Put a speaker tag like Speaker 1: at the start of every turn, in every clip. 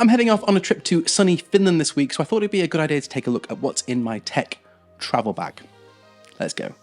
Speaker 1: I'm heading off on a trip to sunny Finland this week, so I thought it'd be a good idea to take a look at what's in my tech travel bag. Let's go.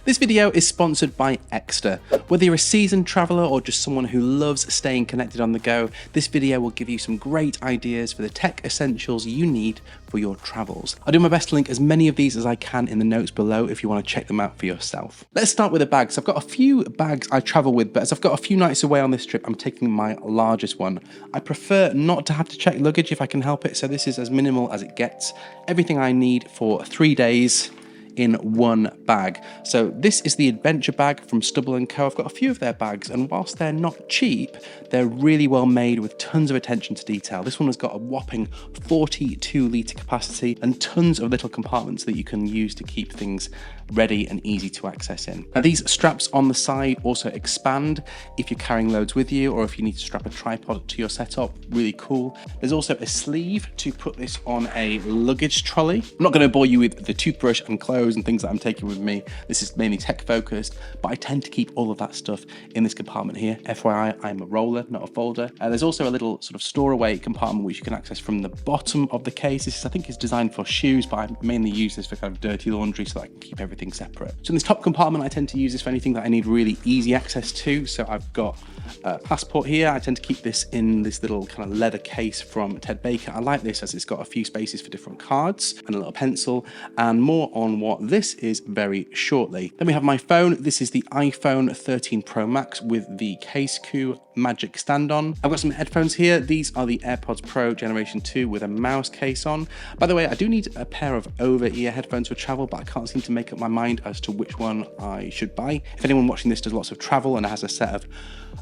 Speaker 1: This video is sponsored by Extra. Whether you're a seasoned traveller or just someone who loves staying connected on the go, this video will give you some great ideas for the tech essentials you need for your travels. I'll do my best to link as many of these as I can in the notes below if you want to check them out for yourself. Let's start with the bags. I've got a few bags I travel with, but as I've got a few nights away on this trip, I'm taking my largest one. I prefer not to have to check luggage if I can help it, so this is as minimal as it gets. Everything I need for 3 days in one bag. So this is the adventure bag from Stubble & Co. I've got a few of their bags, and whilst they're not cheap, they're really well made with tons of attention to detail. This one has got a whopping 42 litre capacity and tons of little compartments that you can use to keep things ready and easy to access in. Now these straps on the side also expand if you're carrying loads with you or if you need to strap a tripod to your setup. Really cool. There's also a sleeve to put this on a luggage trolley. I'm not going to bore you with the toothbrush and clothes and things that I'm taking with me. This is mainly tech focused, but I tend to keep all of that stuff in this compartment here. FYI, I'm a roller, not a folder. There's also a little sort of store away compartment which you can access from the bottom of the case. This is, I think, is designed for shoes, but I mainly use this for kind of dirty laundry so that I can keep everything separate. So in this top compartment, I tend to use this for anything that I need really easy access to. So I've got a passport here. I tend to keep this in this little kind of leather case from Ted Baker. I like this as it's got a few spaces for different cards and a little pencil, and more on what this is very shortly. Then we have my phone. This is the iPhone 13 Pro Max with the Case Q Magic stand on. I've got some headphones here. These are the AirPods Pro Generation 2 with a mouse case on. By the way, I do need a pair of over-ear headphones for travel, but I can't seem to make up my mind as to which one I should buy. If anyone watching this does lots of travel and has a set of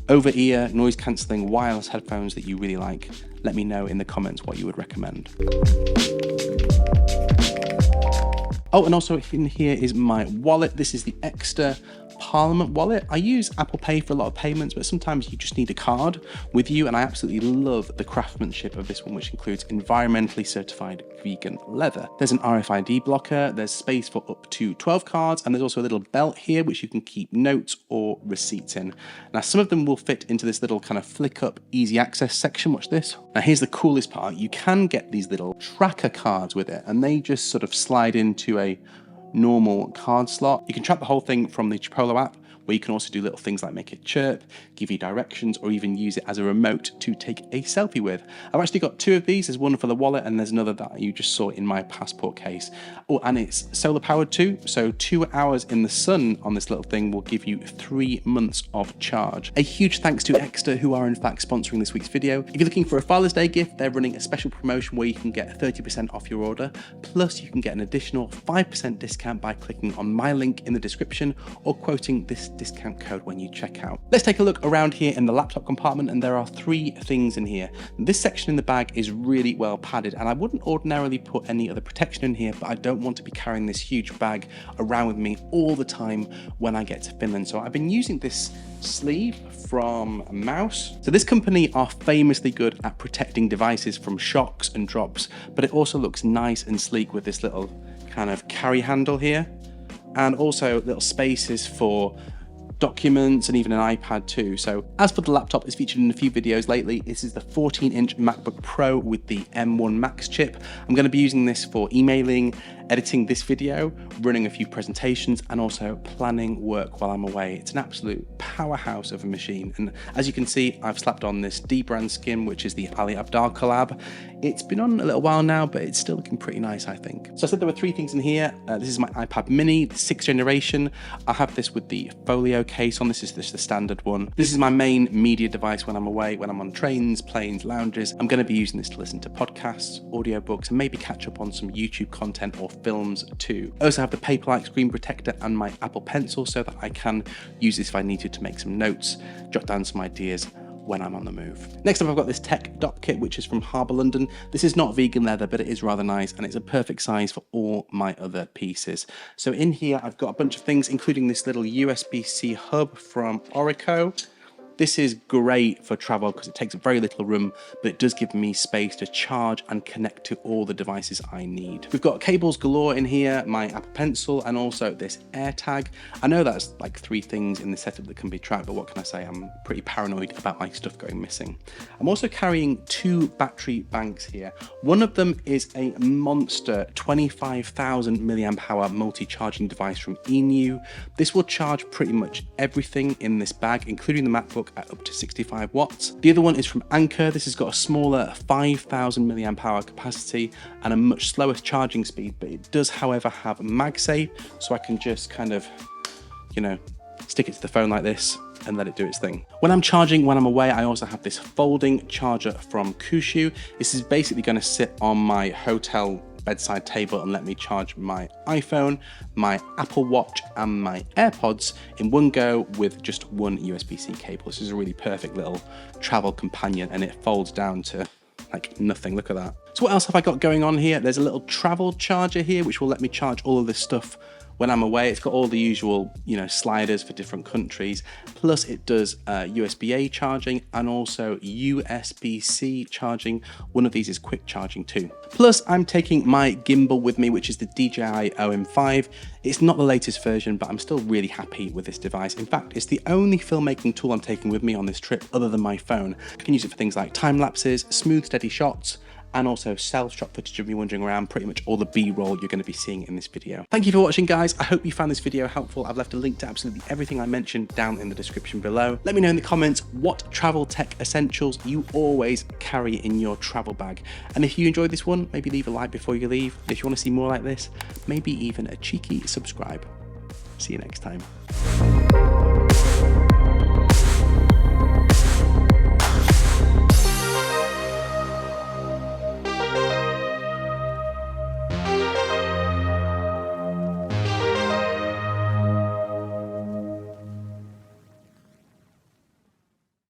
Speaker 1: over-ear noise cancelling wireless headphones that you really like, let me know in the comments what you would recommend. Oh, and also in here is my wallet. This is the Extra Parliament wallet. I use Apple Pay for a lot of payments, but sometimes you just need a card with you, and I absolutely love the craftsmanship of this one, which includes environmentally certified vegan leather. There's an RFID blocker, there's space for up to 12 cards, and there's also a little belt here which you can keep notes or receipts in. Now some of them will fit into this little kind of flick up easy access section. Watch this. Now here's the coolest part. You can get these little tracker cards with it, and they just sort of slide into a normal card slot. You can track the whole thing from the Chipotle app, where you can also do little things like make it chirp, give you directions, or even use it as a remote to take a selfie with. I've actually got 2 of these. There's one for the wallet and there's another that you just saw in my passport case. Oh, and it's solar powered too. So 2 hours in the sun on this little thing will give you 3 months of charge. A huge thanks to Extra, who are in fact sponsoring this week's video. If you're looking for a Father's Day gift, they're running a special promotion where you can get 30% off your order. Plus you can get an additional 5% discount by clicking on my link in the description or quoting this discount code when you check out. Let's take a look around here in the laptop compartment, and there are 3 things in here. This section in the bag is really well padded, and I wouldn't ordinarily put any other protection in here, but I don't want to be carrying this huge bag around with me all the time when I get to Finland. So I've been using this sleeve from Mouse. So this company are famously good at protecting devices from shocks and drops, but it also looks nice and sleek with this little kind of carry handle here, and also little spaces for documents and even an iPad too. So as for the laptop, it's featured in a few videos lately. This is the 14-inch MacBook Pro with the M1 Max chip. I'm going to be using this for emailing, editing this video, running a few presentations, and also planning work while I'm away. It's an absolute powerhouse of a machine. And as you can see, I've slapped on this D-brand skin, which is the Ali Abdaal collab. It's been on a little while now, but it's still looking pretty nice, I think. So I said there were 3 things in here. This is my iPad mini, the 6th generation. I have this with the folio case on. This is just the standard one. This is my main media device when I'm away, when I'm on trains, planes, lounges. I'm going to be using this to listen to podcasts, audiobooks, and maybe catch up on some YouTube content or films too. I also have the Paperlike screen protector and my Apple Pencil so that I can use this if I needed to make some notes, jot down some ideas when I'm on the move. Next up, I've got this tech dock kit, which is from Harbour London. This is not vegan leather, but it is rather nice, and it's a perfect size for all my other pieces. So in here, I've got a bunch of things, including this little USB-C hub from Orico. This is great for travel because it takes very little room, but it does give me space to charge and connect to all the devices I need. We've got cables galore in here, my Apple Pencil, and also this AirTag. I know that's like 3 things in the setup that can be tracked, but what can I say? I'm pretty paranoid about my stuff going missing. I'm also carrying 2 battery banks here. One of them is a monster 25,000 milliamp hour multi-charging device from Enu. This will charge pretty much everything in this bag, including the MacBook, at up to 65 watts. The other one is from Anker. This has got a smaller 5,000 milliamp hour capacity and a much slower charging speed, but it does, however, have MagSafe, so I can just kind of, you know, stick it to the phone like this and let it do its thing. When I'm charging when I'm away, I also have this folding charger from Kushu. This is basically going to sit on my hotel bedside table and let me charge my iPhone, my Apple Watch, and my AirPods in one go with just one USB-C cable. This is a really perfect little travel companion, and it folds down to like nothing. Look at that. So what else have I got going on here? There's a little travel charger here, which will let me charge all of this stuff when I'm away. It's got all the usual, you know, sliders for different countries. Plus it does USB-A charging and also USB-C charging. One of these is quick charging too. Plus I'm taking my gimbal with me, which is the DJI OM5. It's not the latest version, but I'm still really happy with this device. In fact, it's the only filmmaking tool I'm taking with me on this trip other than my phone. I can use it for things like time lapses, smooth, steady shots, and also self-shot footage of me wandering around, pretty much all the B-roll you're going to be seeing in this video. Thank you for watching, guys. I hope you found this video helpful. I've left a link to absolutely everything I mentioned down in the description below. Let me know in the comments what travel tech essentials you always carry in your travel bag. And if you enjoyed this one, maybe leave a like before you leave. If you want to see more like this, maybe even a cheeky subscribe. See you next time.